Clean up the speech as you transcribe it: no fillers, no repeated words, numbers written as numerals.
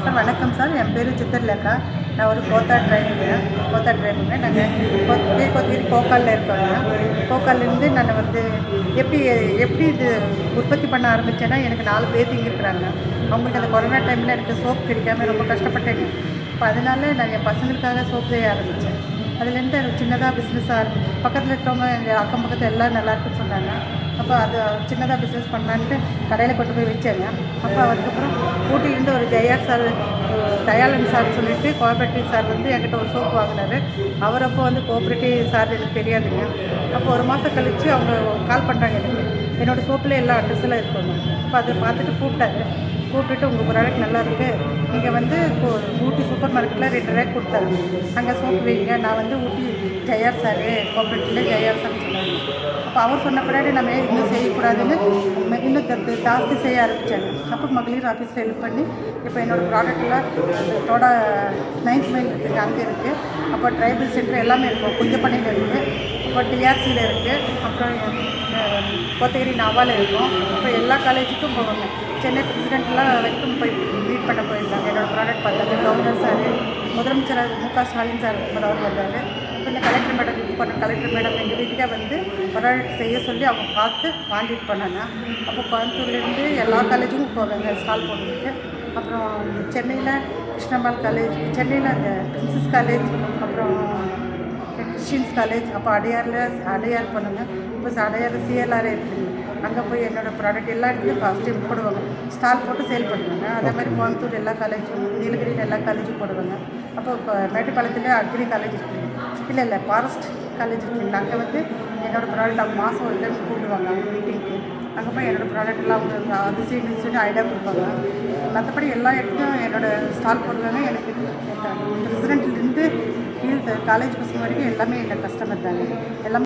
Sir வணக்கம் sir. என் பேர் சித்திரலேகா. நான் ஒரு கோத்தா டிரைவருங்க. நாங்கள் கோத்தகிரி கோக்காலில் இருக்கோங்க. கோக்கால்லேருந்து நான் எப்படி எப்படி இது உற்பத்தி பண்ண ஆரம்பித்தேன்னா, எனக்கு 4 பேத்திங்க இருக்கிறாங்க. அவங்களுக்கு அந்த கொரோனா டைமில் எனக்கு சோப் கிடைக்காம ரொம்ப கஷ்டப்பட்டேங்க. இப்போ அதனால நான் என் பசங்களுக்காக சோப் செய்ய ஆரம்பித்தேன். அதுலேருந்து எனக்கு சின்னதாக பிஸ்னஸாக பக்கத்தில் இருக்கவங்க எங்கள் அக்கம் பக்கத்தில் எல்லாம் நல்லாயிருக்குன்னு சொன்னாங்க. அப்போ அது சின்னதாக பிஸ்னஸ் பண்ணலான்ட்டு கடையில் கொண்டு போய் வச்சேங்க. அப்போ அதுக்கப்புறம் ஊட்டிலேருந்து ஒரு ஜெயார் சார், தயாளன் சார் சொல்லிட்டு கோஆப்ரேட்டிவ் சார் என்கிட்ட ஒரு சோப்பு வாங்கினார். அவர் அப்போ கோஆப்ரேட்டிவ் சார் எனக்கு தெரியாதுங்க. அப்போ ஒரு மாதம் கழித்து அவங்க கால் பண்ணுறாங்க எனக்கு. என்னோடய சோப்பில் எல்லா அட்ரஸெல்லாம் இருக்குங்க. அப்போ அதை பார்த்துட்டு கூப்பிட்டுட்டு உங்கள் ப்ராடக்ட் நல்லா இருக்குது, நீங்கள் ஊட்டி சூப்பர் மார்க்கெட்டில் 2 ரேக் கொடுத்தாரு, அங்கே சோப்பு வைங்க. நான் ஊட்டி ஜெயார் சார் கோஆப்ரேட்டிவில் ஜெயார் சார் சொன்னாங்க. அப்போ அவர் சொன்ன பின்னாடி நம்ம இன்னும் செய்யக்கூடாதுன்னு இன்னும் ஜாஸ்தி செய்ய ஆரம்பித்தாங்க. அப்போ மகளிர் ஆஃபீஸில் ஹெல்ப் பண்ணி இப்போ என்னோடய ப்ராடக்ட்லாம் தோட 9th மைல் இருக்குது, அங்கே இருக்குது. அப்போ ட்ரைபல் சென்டர் எல்லாமே இருக்கும். குஞ்சப்பண்ணையில் இருக்குது, இப்போ டிஆர்சியில் இருக்குது, அப்புறம் கோத்தகிரி நாவால் இருக்கும். இப்போ எல்லா காலேஜுக்கும் போவாங்க. சென்னை பிரசிடென்ட்லாம் வரைக்கும் போய் மீட் பண்ண போயிருந்தாங்க. என்னோடய ப்ராடக்ட் பார்த்தாங்க. கவர்னர் சார், முதலமைச்சர் மு.க. ஸ்டாலின் சார் அவர் வந்தாங்க. இப்போ இந்த கலெக்டர் மேடம் எங்கள் வீட்டுக்கே ப்ராடக்ட் செய்ய சொல்லி அவங்க பார்த்து வாங்கிட்டு போனாங்க. அப்போ கோயம்புத்தூர்லேருந்து எல்லா காலேஜுக்கும் போவாங்க ஸ்டால் போடுறதுக்கு. அப்புறம் சென்னையில் கிருஷ்ணம்மாள் காலேஜ், சென்னையில் அந்த பிரின்சஸ் காலேஜ், அப்புறம் கிறிஸ்டின்ஸ் காலேஜ், அப்போ அடையார் போனாங்க. இப்போ அடையார் சிஎல்ஆர் இருக்குங்க, அங்கே போய் என்னோடய ப்ராடக்ட் எல்லா இடத்துலையும் ஃபஸ்ட் டைம் போடுவாங்க. ஸ்டால் போட்டு சேல் பண்ணுவாங்க. அதே மாதிரி கோயம்புத்தூர் எல்லா காலேஜும், நீலகிரியில் எல்லா காலேஜும் போடுவாங்க. அப்போ இப்போ மேட்டுப்பாளையத்தில் அக்ரி காலேஜ் இருக்குங்க, இல்லை ஃபாரஸ்ட் காலேஜ் இருக்குங்க. அங்கே என்னோடய ப்ராடக்ட் அவங்க மாதம் ஒரு டைம் கூப்பிடுவாங்க அவங்க மீட்டிங்க்கு. அங்கே போய் என்னோடய ப்ராடக்ட்லாம் அவங்க அது செய்யணும்னு சொல்லி ஐடியா கொடுப்பாங்க. மற்றபடி எல்லா இடத்துலையும் என்னோடய ஸ்டால் போடுவாங்க. எனக்கு பிரசிடென்ட்லேருந்து கீழ் காலேஜ் பசங்க வரைக்கும் எல்லாமே எங்கள் கஸ்டமர் தாங்க. எல்லாமே